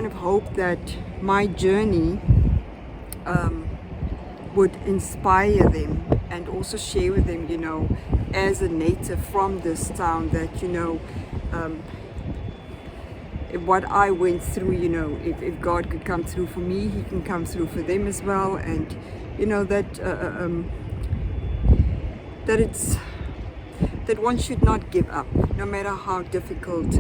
have hoped that my journey would inspire them and also share with them, as a native from this town, that, what I went through, if God could come through for me, He can come through for them as well. And, that one should not give up, no matter how difficult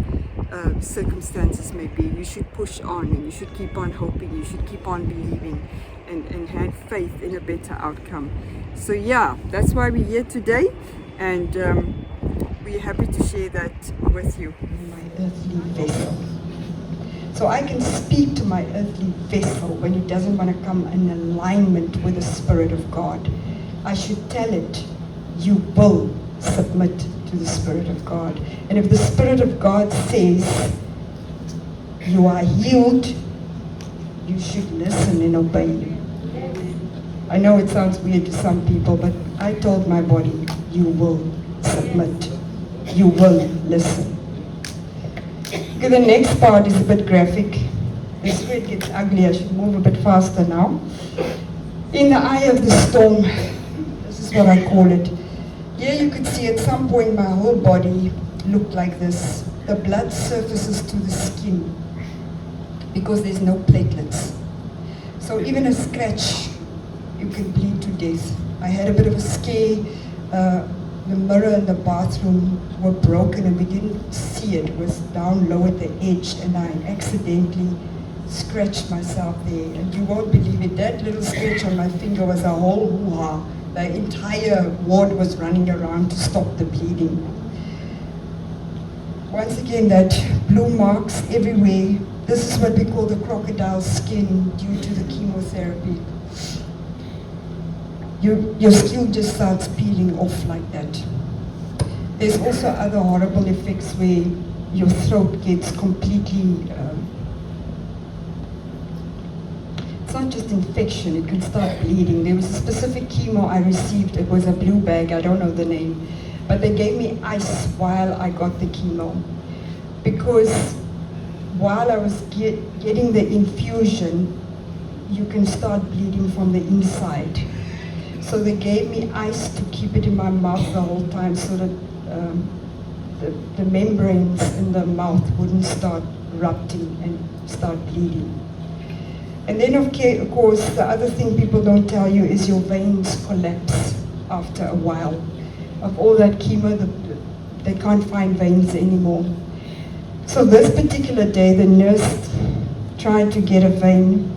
circumstances may be. You should push on, and you should keep on hoping, you should keep on believing, and have faith in a better outcome. So yeah, that's why we're here today, and we're happy to share that with you. My earthly vessel. So I can speak to my earthly vessel when it doesn't want to come in alignment with the Spirit of God. I should tell it, you will submit to the Spirit of God. And if the Spirit of God says you are healed, you should listen and obey. I know it sounds weird to some people, but I told my body, you will submit. You will listen. Okay, the next part is a bit graphic. This is where it gets ugly. I should move a bit faster now. In the eye of the storm, this is what I call it. Here you could see at some point my whole body looked like this. The blood surfaces to the skin because there's no platelets. So even a scratch, you can bleed to death. I had a bit of a scare. The mirror in the bathroom were broken and we didn't see it. It was down low at the edge, and I accidentally scratched myself there. And you won't believe it, that little scratch on my finger was a whole hoo-ha. The entire ward was running around to stop the bleeding. Once again, that blue marks everywhere. This is what we call the crocodile skin due to the chemotherapy. Your skin just starts peeling off like that. There's also other horrible effects where your throat gets completely, it's not just infection, it can start bleeding. There was a specific chemo I received, it was a blue bag, I don't know the name, but they gave me ice while I got the chemo. Because while I was getting the infusion, you can start bleeding from the inside. So they gave me ice to keep it in my mouth the whole time so that the membranes in the mouth wouldn't start erupting and start bleeding. And then of course the other thing people don't tell you is your veins collapse after a while. Of all that chemo, they can't find veins anymore. So this particular day the nurse tried to get a vein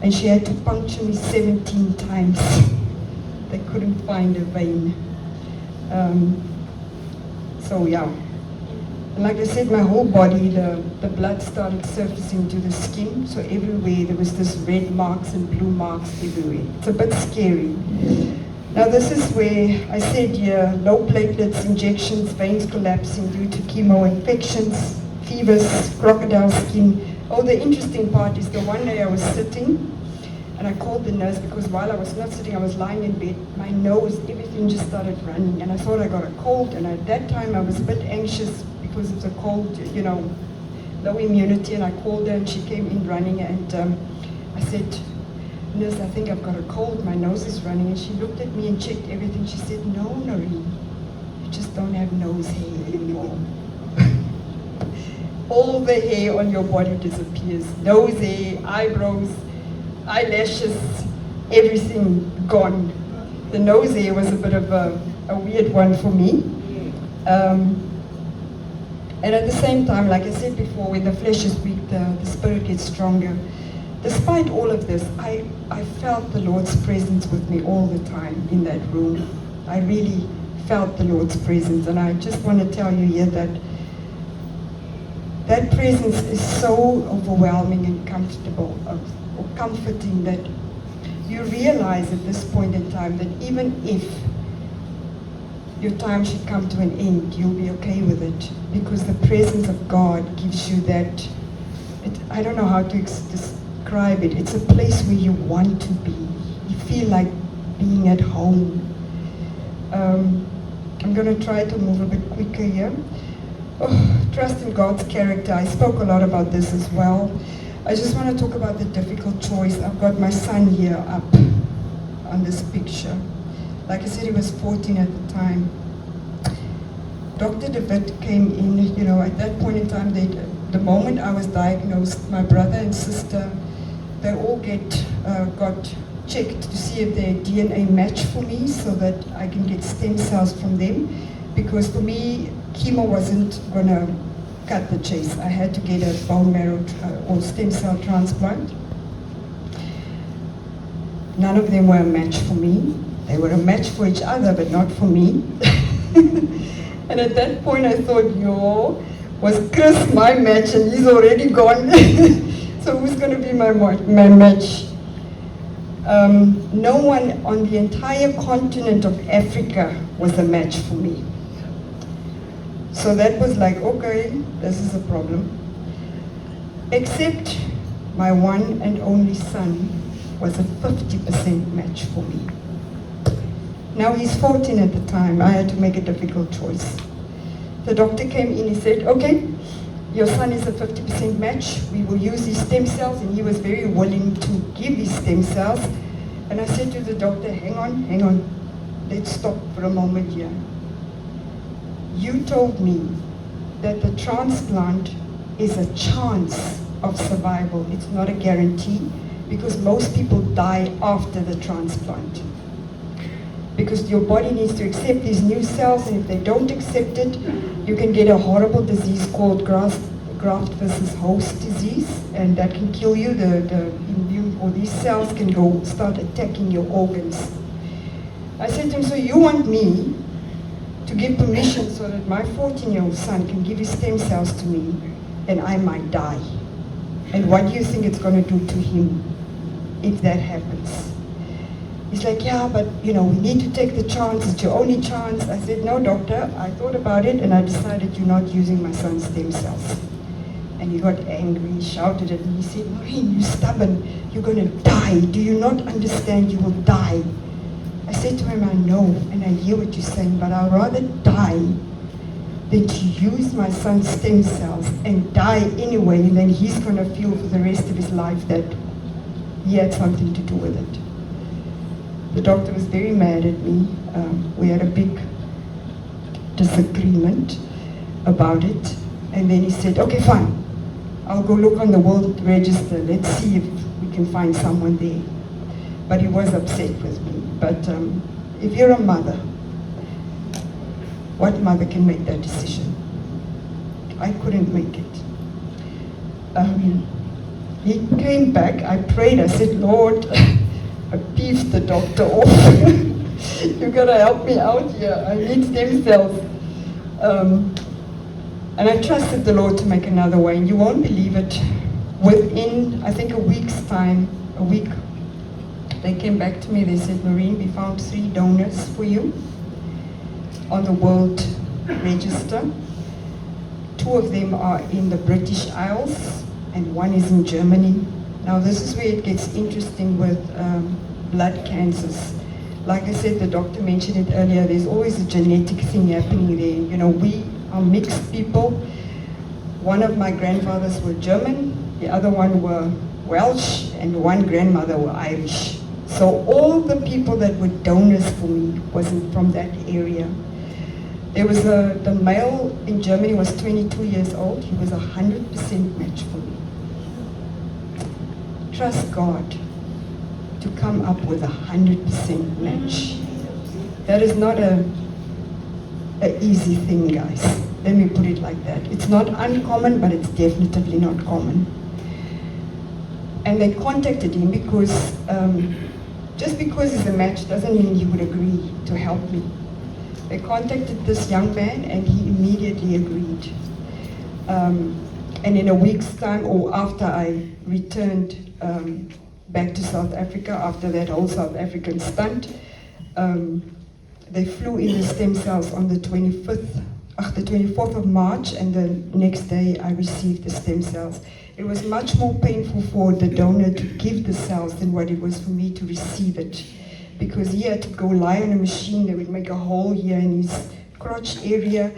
and she had to puncture me 17 times. They couldn't find a vein. So yeah. And like I said, my whole body, the blood started surfacing to the skin. So everywhere there was this red marks and blue marks everywhere. It's a bit scary. Now this is where I said here, low platelets, injections, veins collapsing due to chemo infections, fevers, crocodile skin. Oh, the interesting part is the one day I was sitting and I called the nurse because while I was not sitting, I was lying in bed. My nose, everything just started running, and I thought I got a cold. And at that time, I was a bit anxious because of the cold, low immunity. And I called her, and she came in running. And I said, "Nurse, I think I've got a cold. My nose is running." And she looked at me and checked everything. She said, "No, Noreen, you just don't have nose hair anymore." All the hair on your body disappears. Nose hair, eyebrows, eyelashes, everything gone. The nose hair was a bit of a weird one for me. And at the same time, like I said before, when the flesh is weak, the spirit gets stronger. Despite all of this, I felt the Lord's presence with me all the time in that room. I really felt the Lord's presence, and I just want to tell you here that that presence is so overwhelming and comfortable, or comforting, that you realize at this point in time that even if your time should come to an end, you'll be okay with it, because the presence of God gives you that, I don't know how to describe it, it's a place where you want to be. You feel like being at home. I'm going to try to move a bit quicker here. Oh, trust in God's character. I spoke a lot about this as well. I just want to talk about the difficult choice. I've got my son here up on this picture. Like I said, he was 14 at the time. Dr. David came in, at that point in time, the moment I was diagnosed, my brother and sister, they all got checked to see if their DNA matched for me so that I can get stem cells from them. Because for me, chemo wasn't going to cut the chase. I had to get a bone marrow or stem cell transplant. None of them were a match for me. They were a match for each other, but not for me. And at that point I thought, was Chris my match and he's already gone? So who's going to be my match? No one on the entire continent of Africa was a match for me. So that was like, okay, this is a problem. Except my one and only son was a 50% match for me. Now he's 14 at the time. I had to make a difficult choice. The doctor came in, he said, okay, your son is a 50% match. We will use his stem cells, and he was very willing to give his stem cells. And I said to the doctor, hang on, let's stop for a moment here. You told me that the transplant is a chance of survival. It's not a guarantee, because most people die after the transplant. Because your body needs to accept these new cells, and if they don't accept it, you can get a horrible disease called graft versus host disease, and that can kill you. The immune, or these cells can start attacking your organs. I said to him, so you want me to give permission so that my 14-year-old son can give his stem cells to me, and I might die? And what do you think it's going to do to him if that happens? He's like, yeah, but we need to take the chance. It's your only chance. I said, no, doctor, I thought about it and I decided you're not using my son's stem cells. And he got angry, he shouted at me. He said, Noreen, you're stubborn. You're going to die. Do you not understand you will die? I said to him, I know, and I hear what you're saying, but I'd rather die than to use my son's stem cells and die anyway, and then he's going to feel for the rest of his life that he had something to do with it. The doctor was very mad at me. We had a big disagreement about it. And then he said, okay, fine. I'll go look on the World Register. Let's see if we can find someone there. But he was upset with me. But if you're a mother, what mother can make that decision? I couldn't make it. He came back. I prayed. I said, Lord, I beefed the doctor off. You gotta help me out here. I need stem cells. And I trusted the Lord to make another way. And you won't believe it. Within, I think, a week, they came back to me. They said, Noreen, we found 3 donors for you on the World Register. 2 of them are in the British Isles, and 1 is in Germany. Now this is where it gets interesting with blood cancers. Like I said, the doctor mentioned it earlier, there's always a genetic thing happening there. We are mixed people. One of my grandfathers were German, the other one were Welsh, and 1 grandmother were Irish. So all the people that were donors for me wasn't from that area. There was the male in Germany was 22 years old. He was 100% match for me. Trust God to come up with 100% match. That is not an easy thing, guys. Let me put it like that. It's not uncommon, but it's definitely not common. And they contacted him because just because he's a match doesn't mean he would agree to help me. They contacted this young man and he immediately agreed. And in a week's time, or after I returned back to South Africa, after that whole South African stunt, they flew in the stem cells on the 24th of March, and the next day I received the stem cells. It was much more painful for the donor to give the cells than what it was for me to receive it, because he had to go lie on a machine. They would make a hole here in his crotch area,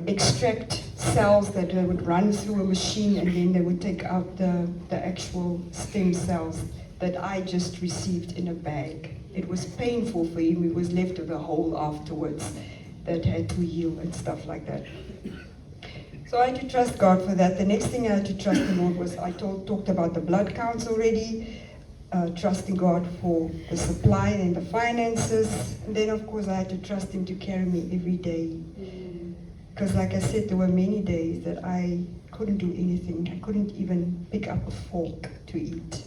extract cells that they would run through a machine, and then they would take out the actual stem cells that I just received in a bag. It was painful for him. He was left with a hole afterwards that had to heal and stuff like that. So I had to trust God for that. The next thing I had to trust the Lord was, I talked about the blood counts already, trusting God for the supply and the finances. And then of course I had to trust Him to carry me every day. Because like I said, there were many days that I couldn't do anything. I couldn't even pick up a fork to eat.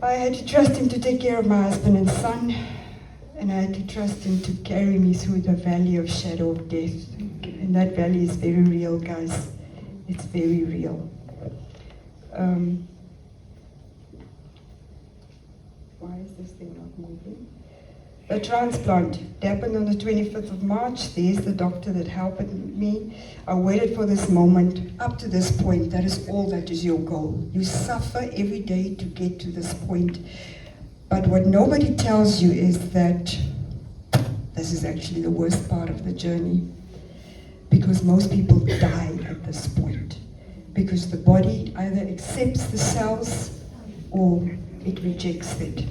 I had to trust Him to take care of my husband and son, and I had to trust Him to carry me through the valley of shadow of death. And that valley is very real, guys. It's very real. Why is this thing not moving? A transplant. It happened on the 25th of March. There's the doctor that helped me. I waited for this moment. Up to this point, that is all that is your goal. You suffer every day to get to this point. But what nobody tells you is that this is actually the worst part of the journey. Because most people die at this point. Because the body either accepts the cells or it rejects it.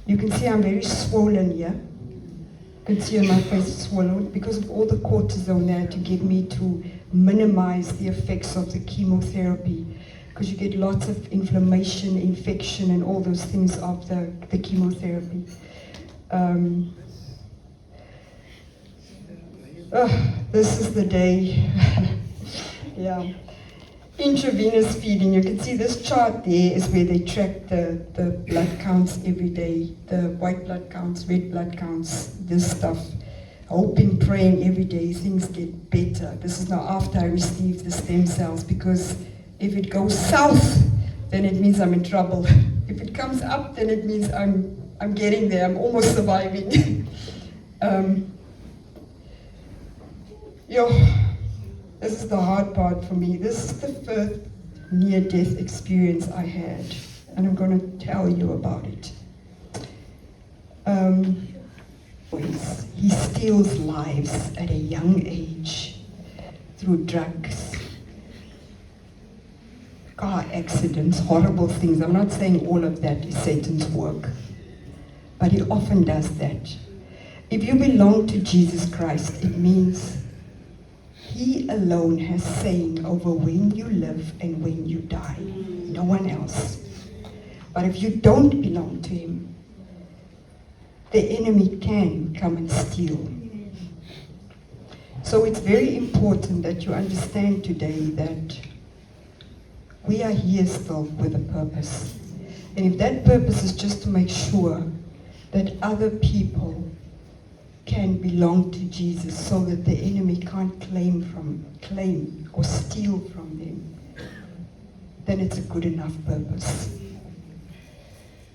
You can see I'm very swollen here. You can see on my face swollen because of all the cortisone there to get me to minimize the effects of the chemotherapy. Because you get lots of inflammation, infection, and all those things of the chemotherapy. This is the day. Yeah. Intravenous feeding. You can see this chart there is where they track the blood counts every day, the white blood counts, red blood counts, this stuff. Hoping, praying every day things get better. This is now after I received the stem cells, because if it goes south, then it means I'm in trouble. If it comes up, then it means I'm getting there. I'm almost surviving. This is the hard part for me. This is the first near-death experience I had, and I'm going to tell you about it. He steals lives at a young age through drugs, car accidents, horrible things. I'm not saying all of that is Satan's work, but he often does that. If you belong to Jesus Christ, it means He alone has saying over when you live and when you die. No one else. But if you don't belong to Him, the enemy can come and steal. So it's very important that you understand today that we are here still with a purpose. And if that purpose is just to make sure that other people can belong to Jesus so that the enemy can't claim or steal from them, then it's a good enough purpose.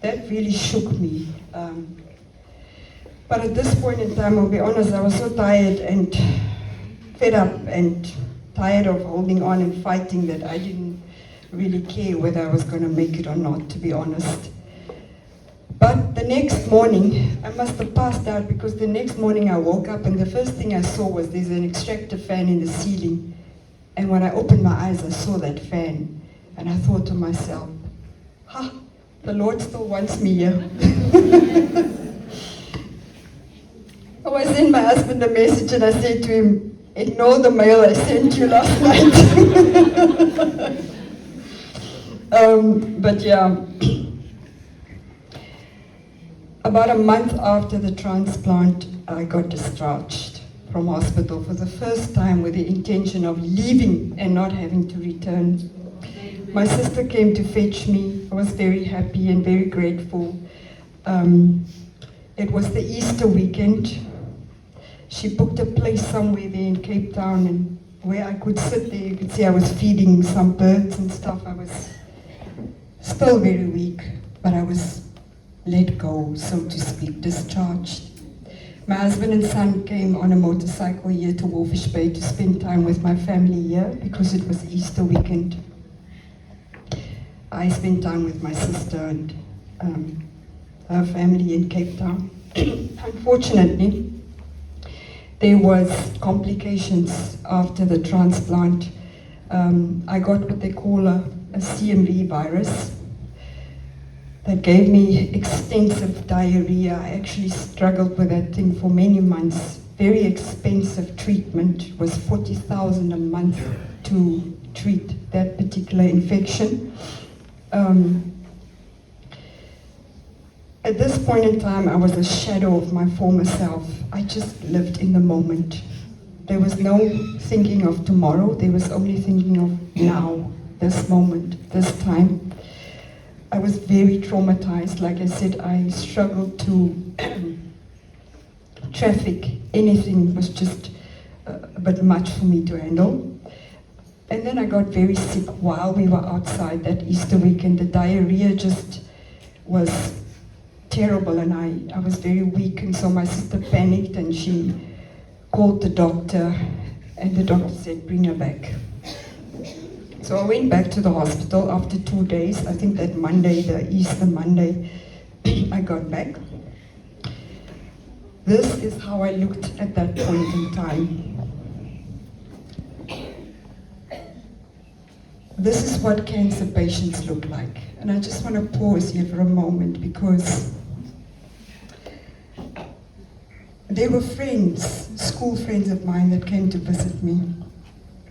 That really shook me. But at this point in time, I'll be honest, I was so tired and fed up and tired of holding on and fighting that I didn't really care whether I was going to make it or not, to be honest. But the next morning, I must have passed out, because the next morning I woke up and the first thing I saw was there's an extractor fan in the ceiling. And when I opened my eyes, I saw that fan. And I thought to myself, the Lord still wants me here. I sent my husband a message and I said to him, ignore the mail I sent you last night. But yeah. About a month after the transplant, I got discharged from hospital for the first time with the intention of leaving and not having to return. My sister came to fetch me. I was very happy and very grateful. It was the Easter weekend. She booked a place somewhere there in Cape Town, and where I could sit there, you could see I was feeding some birds and stuff. I was still very weak, but I was let go, so to speak, discharged. My husband and son came on a motorcycle here to Wolfish Bay to spend time with my family here because it was Easter weekend. I spent time with my sister and her family in Cape Town. Unfortunately, there was complications after the transplant. I got what they call a CMV virus that gave me extensive diarrhea. I actually struggled with that thing for many months. Very expensive treatment. It was 40,000 a month to treat that particular infection. At this point in time, I was a shadow of my former self. I just lived in the moment. There was no thinking of tomorrow. There was only thinking of now, this moment, this time. I was very traumatized. Like I said, I struggled to traffic. Anything was just a bit much for me to handle. And then I got very sick while we were outside that Easter weekend. The diarrhea just was terrible, and I was very weak, and so my sister panicked and she called the doctor, and the doctor said, bring her back. So I went back to the hospital after 2 days. I think that Monday, the Easter Monday, I got back. This is how I looked at that point in time. This is what cancer patients look like. And I just want to pause here for a moment, because there were friends, school friends of mine that came to visit me.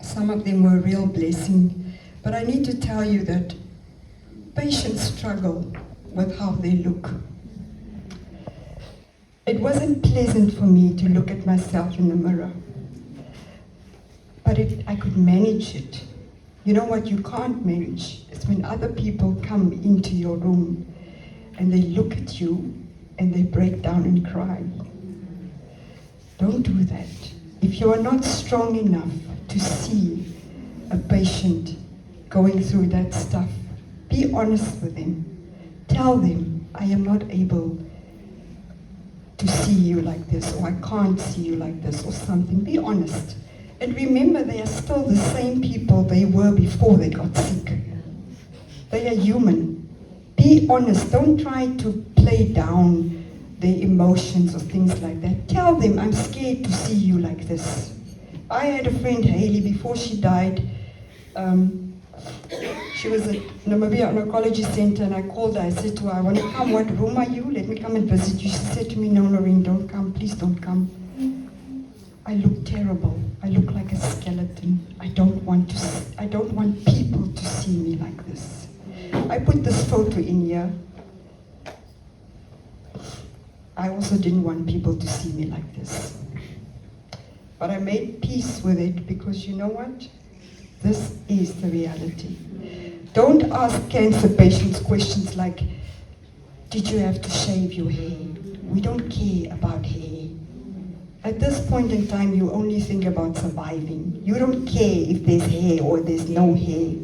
Some of them were a real blessing. But I need to tell you that patients struggle with how they look. It wasn't pleasant for me to look at myself in the mirror. But I could manage it. You know what you can't manage? It's when other people come into your room and they look at you and they break down and cry. Don't do that. If you are not strong enough to see a patient going through that stuff, be honest with them. Tell them, I am not able to see you like this, or I can't see you like this, or something. Be honest. And remember, they are still the same people they were before they got sick. They are human. Be honest. Don't try to play down their emotions or things like that. Tell them, I'm scared to see you like this. I had a friend, Haley, before she died. She was at Namibia Oncology Center, and I called her. I said to her, I want to come. What room are you? Let me come and visit you. She said to me, no, Noreen, don't come. Please don't come. I look terrible. I look like a skeleton. I don't want people to see me like this. I put this photo in here. I also didn't want people to see me like this. But I made peace with it, because you know what? This is the reality. Don't ask cancer patients questions like, did you have to shave your hair? We don't care about hair. At this point in time, you only think about surviving. You don't care if there's hair or there's no hair.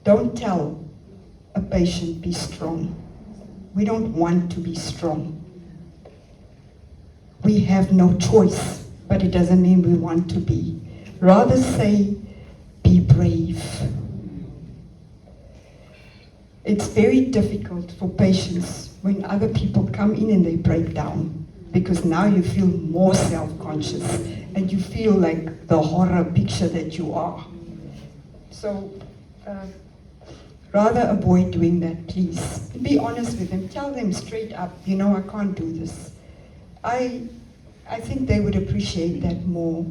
Don't tell a patient, be strong. We don't want to be strong. We have no choice, but it doesn't mean we want to be. Rather say, be brave. It's very difficult for patients when other people come in and they break down, because now you feel more self-conscious and you feel like the horror picture that you are. So rather avoid doing that, please. Be honest with them. Tell them straight up, you know, I can't do this. I think they would appreciate that more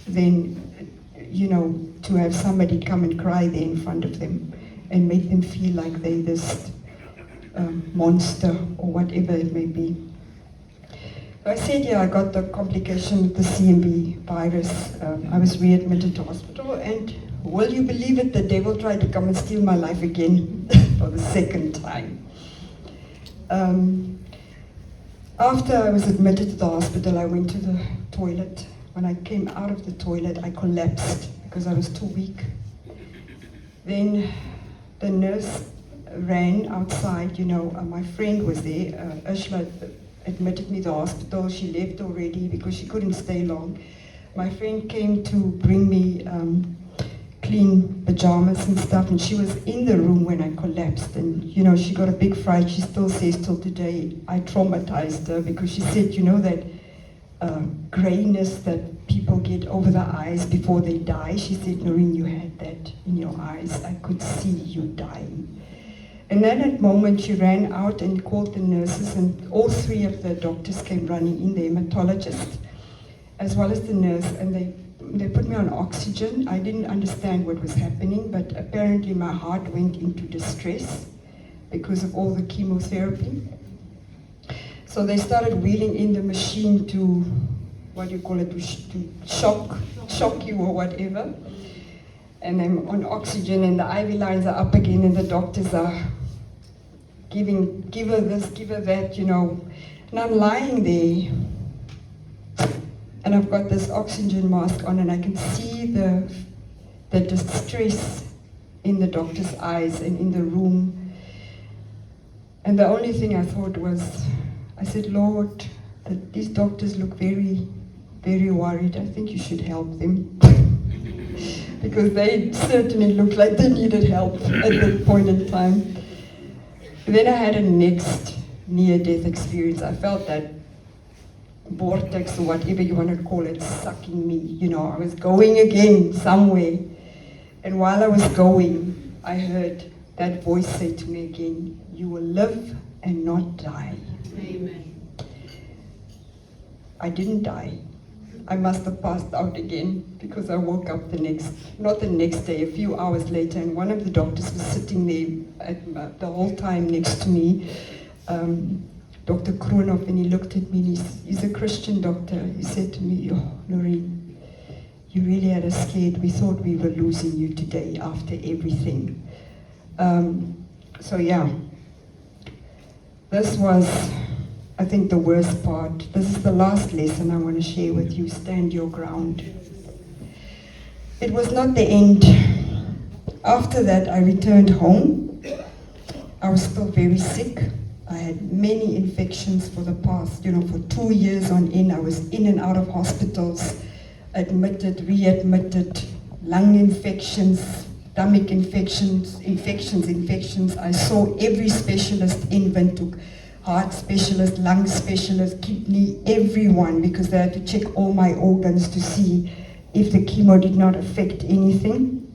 than, you know, to have somebody come and cry there in front of them and make them feel like they're this monster or whatever it may be. So I said, yeah, I got the complication with the CMV virus. I was readmitted to hospital, and will you believe it, the devil tried to come and steal my life again for the second time. After I was admitted to the hospital, I went to the toilet. When I came out of the toilet, I collapsed because I was too weak. Then the nurse ran outside, you know, my friend was there. Ursula admitted me to the hospital. She left already because she couldn't stay long. My friend came to bring me clean pajamas and stuff, and she was in the room when I collapsed, and you know, she got a big fright. She still says till today, I traumatized her, because she said, you know, that grayness that people get over the eyes before they die. She said, Noreen, you had that in your eyes. I could see you dying. And then at that moment she ran out and called the nurses, and all three of the doctors came running in, the hematologist as well as the nurse, and they put me on oxygen. I didn't understand what was happening, but apparently my heart went into distress because of all the chemotherapy. So they started wheeling in the machine to, what do you call it, to shock you or whatever. And I'm on oxygen, and the IV lines are up again, and the doctors are give her this, give her that, you know. And I'm lying there, and I've got this oxygen mask on, and I can see the distress in the doctor's eyes and in the room. And the only thing I thought was, I said, Lord, these doctors look very, very worried. I think you should help them. Because they certainly looked like they needed help at that point in time. Then I had a next near-death experience. I felt that vortex, or whatever you want to call it, sucking me. You know, I was going again somewhere. And while I was going, I heard that voice say to me again, you will live and not die. Amen. I didn't die. I must have passed out again, because I woke up not the next day, a few hours later, and one of the doctors was sitting there the whole time next to me, Dr. Kronoff, and he looked at me, and he's a Christian doctor. He said to me, oh, Noreen, you really had us scared. We thought we were losing you today after everything. So yeah, this was, I think, the worst part. This is the last lesson I want to share with you. Stand your ground. It was not the end. After that, I returned home. I was still very sick. I had many infections for the past, for 2 years on end. I was in and out of hospitals, admitted, readmitted, lung infections, stomach infections. I saw every specialist in Windhoek. Heart specialist, lung specialist, kidney, everyone, because they had to check all my organs to see if the chemo did not affect anything.